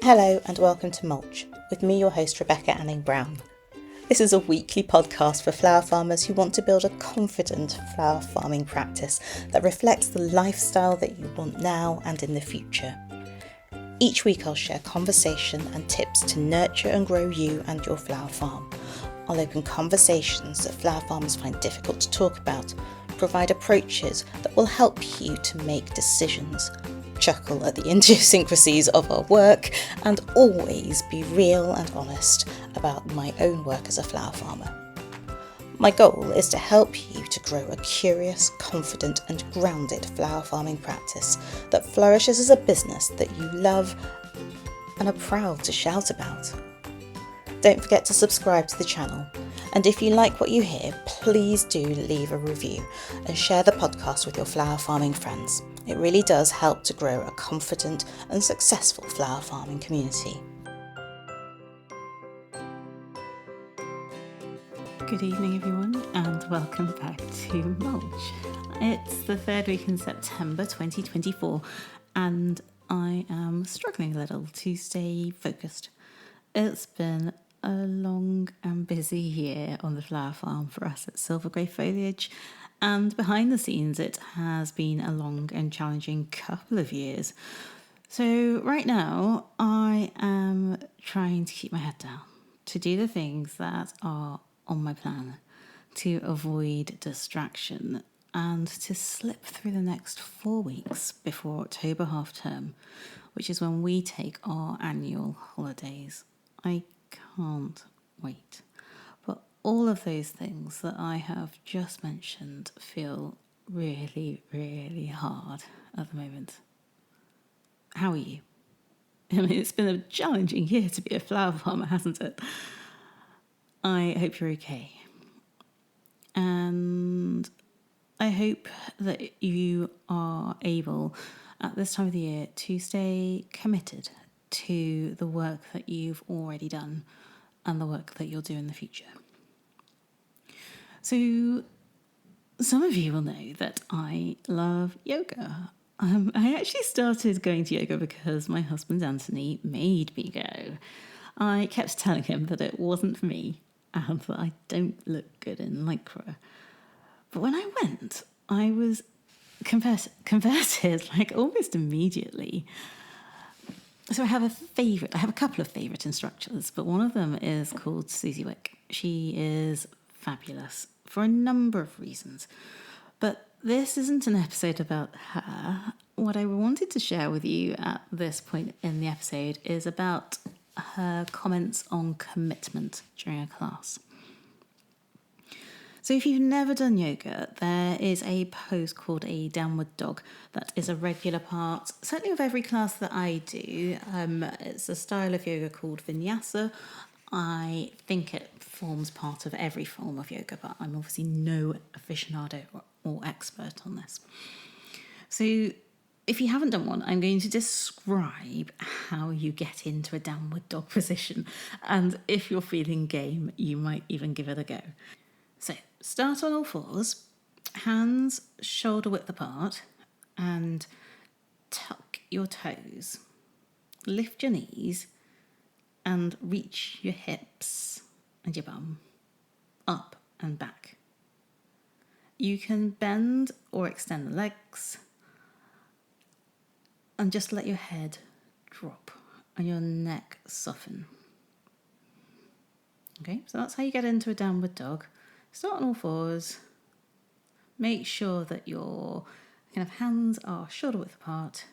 Hello and welcome to Mulch, with me your host Rebecca Anning Brown. This is a weekly podcast for flower farmers who want to build a confident flower farming practice that reflects the lifestyle that you want now and in the future. Each week I'll share conversation and tips to nurture and grow you and your flower farm. I'll open conversations that flower farmers find difficult to talk about, provide approaches that will help you to make decisions, chuckle at the idiosyncrasies of our work, and always be real and honest about my own work as a flower farmer. My goal is to help you to grow a curious, confident and grounded flower farming practice that flourishes as a business that you love and are proud to shout about. Don't forget to subscribe to the channel, and if you like what you hear, please do leave a review and share the podcast with your flower farming friends. It really does help to grow a confident and successful flower farming community. Good evening everyone and welcome back to Mulch. It's the third week in September 2024 and I am struggling a little to stay focused. It's been a long and busy year on the flower farm for us at Silver Grey Foliage, and behind the scenes it has been a long and challenging couple of years. So right now I am trying to keep my head down, to do the things that are on my plan, to avoid distraction and to slip through the next 4 weeks before October half term, which is when we take our annual holidays. I can't wait. But all of those things that I have just mentioned feel really, really hard at the moment. How are you? I mean, it's been a challenging year to be a flower farmer, hasn't it? I hope you're okay. And I hope that you are able, at this time of the year, to stay committed to the work that you've already done and the work that you'll do in the future. So, some of you will know that I love yoga. I actually started going to yoga because my husband Anthony made me go. I kept telling him that it wasn't for me and that I don't look good in lycra. But when I went, I was converted like almost immediately. So I have a couple of favourite instructors, but one of them is called Susie Wick. She is fabulous for a number of reasons. But this isn't an episode about her. What I wanted to share with you at this point in the episode is about her comments on commitment during a class. So if you've never done yoga, there is a pose called a downward dog that is a regular part, certainly of every class that I do. It's a style of yoga called vinyasa. I think it forms part of every form of yoga, but I'm obviously no aficionado or expert on this. So if you haven't done one, I'm going to describe how you get into a downward dog position. And if you're feeling game, you might even give it a go. So start on all fours, hands shoulder width apart, and tuck your toes. Lift your knees and reach your hips and your bum up and back. You can bend or extend the legs and just let your head drop and your neck soften. Okay, so that's how you get into a downward dog. Start on all fours. Make sure that your kind of hands are shoulder width apart.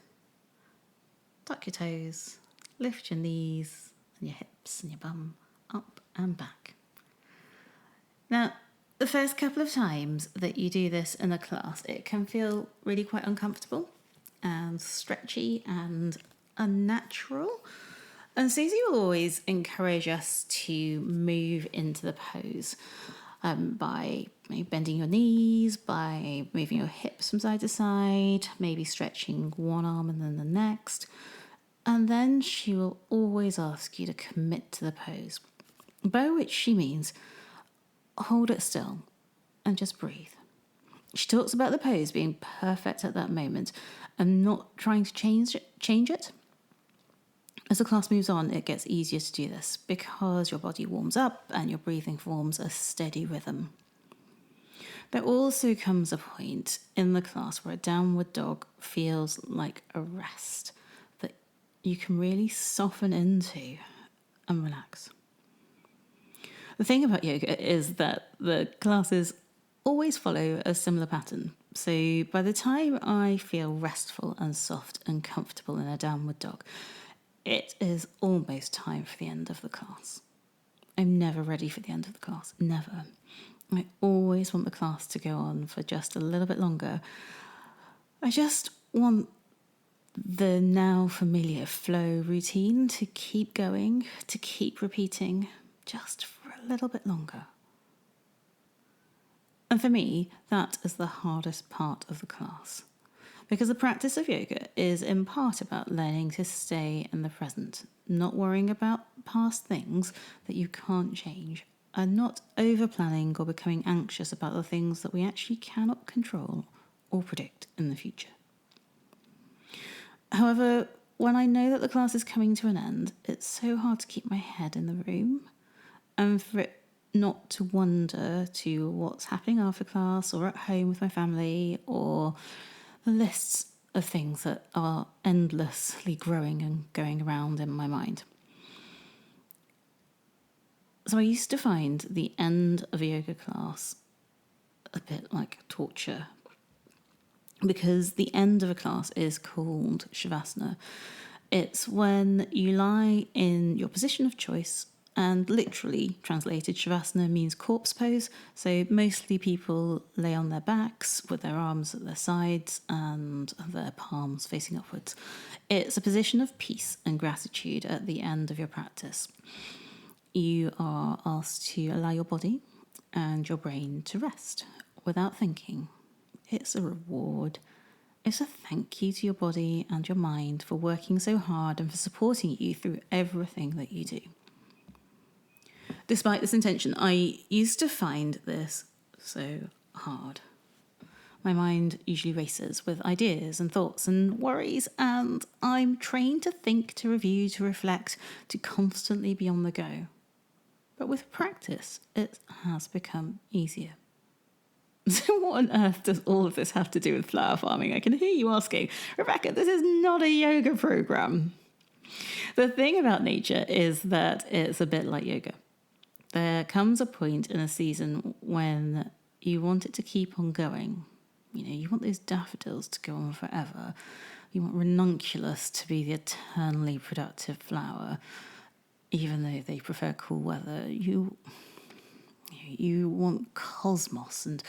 Tuck your toes, lift your knees and your hips and your bum up and back. Now, the first couple of times that you do this in a class, it can feel really quite uncomfortable and stretchy and unnatural. And Susie will always encourage us to move into the pose by maybe bending your knees, by moving your hips from side to side, maybe stretching one arm and then the next. And then she will always ask you to commit to the pose, by which she means hold it still and just breathe. She talks about the pose being perfect at that moment and not trying to change it. As the class moves on, it gets easier to do this because your body warms up and your breathing forms a steady rhythm. There also comes a point in the class where a downward dog feels like a rest that you can really soften into and relax. The thing about yoga is that the classes always follow a similar pattern. So by the time I feel restful and soft and comfortable in a downward dog, it is almost time for the end of the class. I'm never ready for the end of the class, never. I always want the class to go on for just a little bit longer. I just want the now familiar flow routine to keep going, to keep repeating, just for a little bit longer. And for me, that is the hardest part of the class. Because the practice of yoga is in part about learning to stay in the present, not worrying about past things that you can't change, and not over-planning or becoming anxious about the things that we actually cannot control or predict in the future. However, when I know that the class is coming to an end, it's so hard to keep my head in the room and for it not to wander to what's happening after class or at home with my family or the lists of things that are endlessly growing and going around in my mind. So I used to find the end of a yoga class a bit like torture because the end of a class is called Shavasana. It's when you lie in your position of choice, and literally translated, Shavasana means corpse pose. So mostly people lay on their backs with their arms at their sides and their palms facing upwards. It's a position of peace and gratitude at the end of your practice. You are asked to allow your body and your brain to rest without thinking. It's a reward. It's a thank you to your body and your mind for working so hard and for supporting you through everything that you do. Despite this intention, I used to find this so hard. My mind usually races with ideas and thoughts and worries, and I'm trained to think, to review, to reflect, to constantly be on the go. But with practice, it has become easier. So what on earth does all of this have to do with flower farming? I can hear you asking, Rebecca, this is not a yoga program. The thing about nature is that it's a bit like yoga. There comes a point in a season when you want it to keep on going. You know, you want those daffodils to go on forever. You want ranunculus to be the eternally productive flower, even though they prefer cool weather. You want cosmos and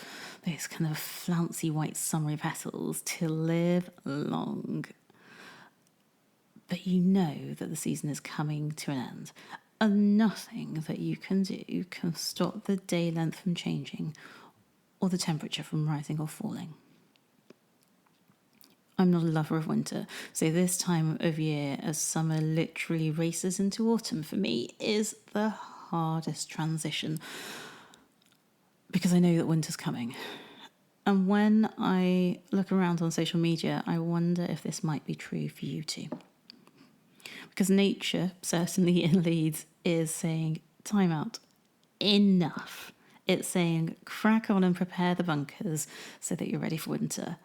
those kind of flouncy white summery petals to live long. But you know that the season is coming to an end. And nothing that you can do can stop the day length from changing or the temperature from rising or falling. I'm not a lover of winter, so this time of year, as summer literally races into autumn, for me is the hardest transition because I know that winter's coming. And when I look around on social media, I wonder if this might be true for you too. Because nature, certainly in Leeds, is saying, time out, enough. It's saying, crack on and prepare the bunkers so that you're ready for winter.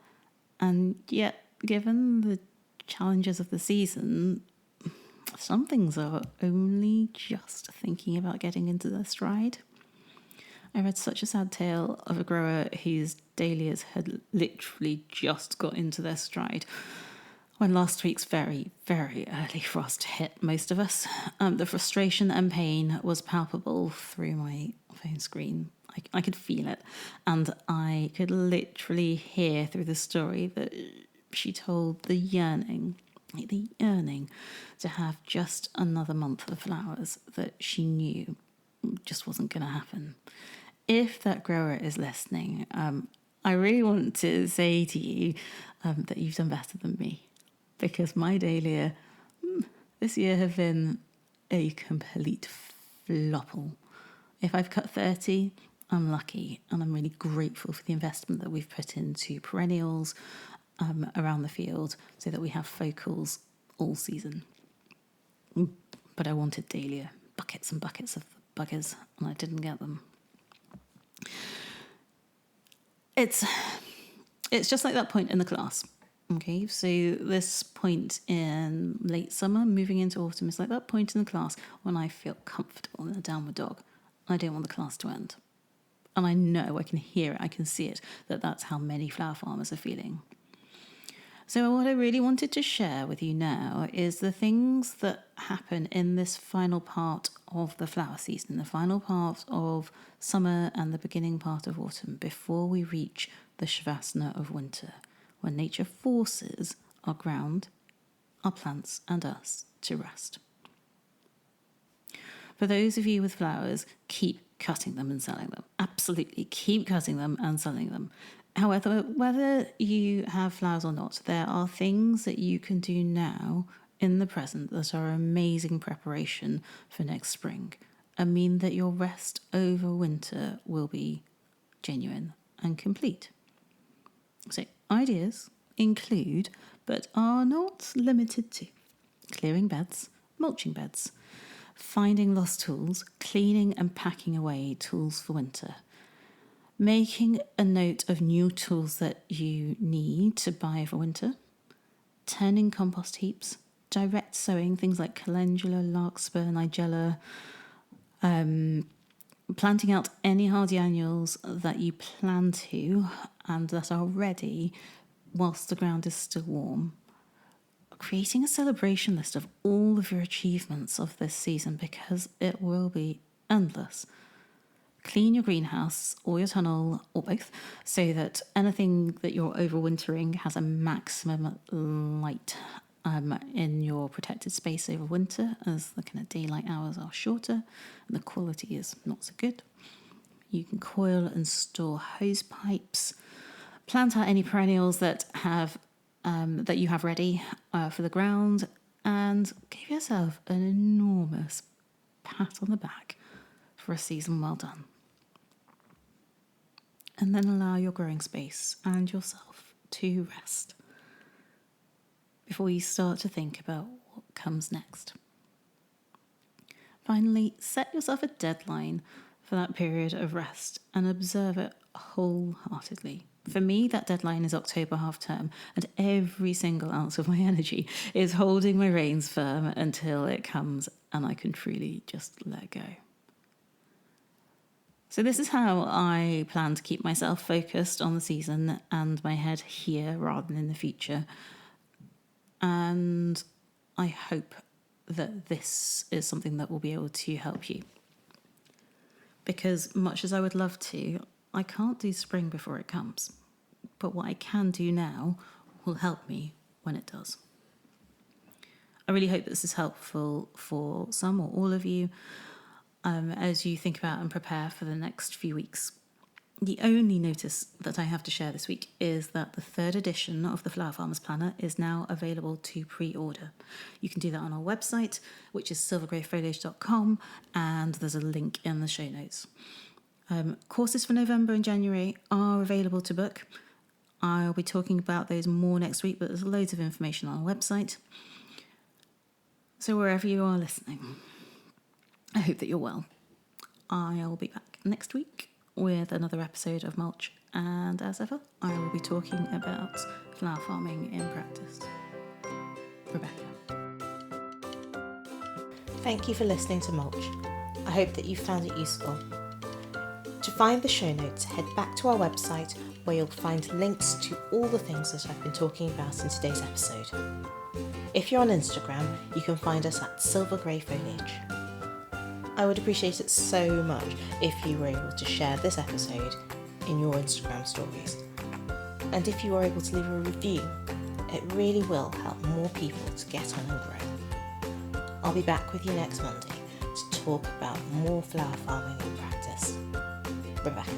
And yet, given the challenges of the season, some things are only just thinking about getting into their stride. I read such a sad tale of a grower whose dahlias had literally just got into their stride when last week's very, very early frost hit most of us. The frustration and pain was palpable through my phone screen. I could feel it, and I could literally hear through the story that she told the yearning to have just another month of flowers that she knew just wasn't going to happen. If that grower is listening, I really want to say to you that you've done better than me. Because my dahlia this year have been a complete flopple. If I've cut 30, I'm lucky, and I'm really grateful for the investment that we've put into perennials around the field so that we have focals all season. but I wanted dahlia, buckets and buckets of buggers, and I didn't get them. It's just like that point in the class. Okay, so this point in late summer, moving into autumn, is like that point in the class when I feel comfortable in a downward dog. I don't want the class to end. And I know, I can hear it, I can see it, that that's how many flower farmers are feeling. So what I really wanted to share with you now is the things that happen in this final part of the flower season, the final part of summer and the beginning part of autumn, before we reach the Shavasana of winter, when nature forces our ground, our plants and us to rest. For those of you with flowers, keep cutting them and selling them. Absolutely, keep cutting them and selling them. However, whether you have flowers or not, there are things that you can do now in the present that are amazing preparation for next spring and mean that your rest over winter will be genuine and complete. So ideas include, but are not limited to, clearing beds, mulching beds, finding lost tools, cleaning and packing away tools for winter, making a note of new tools that you need to buy for winter, turning compost heaps, direct sowing, things like calendula, larkspur, nigella, planting out any hardy annuals that you plan to and that are ready whilst the ground is still warm, creating a celebration list of all of your achievements of this season because it will be endless. Clean your greenhouse or your tunnel or both so that anything that you're overwintering has a maximum light in your protected space over winter, as the kind of daylight hours are shorter and the quality is not so good. You can coil and store hose pipes, plant out any perennials that you have ready for the ground, and give yourself an enormous pat on the back for a season well done. And then allow your growing space and yourself to rest before you start to think about what comes next. Finally, set yourself a deadline for that period of rest and observe it wholeheartedly. For me, that deadline is October half term, and every single ounce of my energy is holding my reins firm until it comes and I can truly just let go. So this is how I plan to keep myself focused on the season and my head here rather than in the future. And I hope that this is something that will be able to help you. Because much as I would love to, I can't do spring before it comes. But what I can do now will help me when it does. I really hope this is helpful for some or all of you as you think about and prepare for the next few weeks. The only notice that I have to share this week is that the 3rd edition of the Flower Farmers Planner is now available to pre-order. You can do that on our website, which is silvergreyfoliage.com, and there's a link in the show notes. Courses for November and January are available to book. I'll be talking about those more next week, but there's loads of information on our website. So wherever you are listening, I hope that you're well. I'll be back next week with another episode of Mulch, and as ever, I will be talking about flower farming in practice. Rebecca. Thank you for listening to Mulch. I hope that you found it useful. To find the show notes, head back to our website where you'll find links to all the things that I've been talking about in today's episode. If you're on Instagram, you can find us at silvergreyfoliage. I would appreciate it so much if you were able to share this episode in your Instagram stories. And if you are able to leave a review, it really will help more people to get on and grow. I'll be back with you next Monday to talk about more flower farming in practice. Rebecca.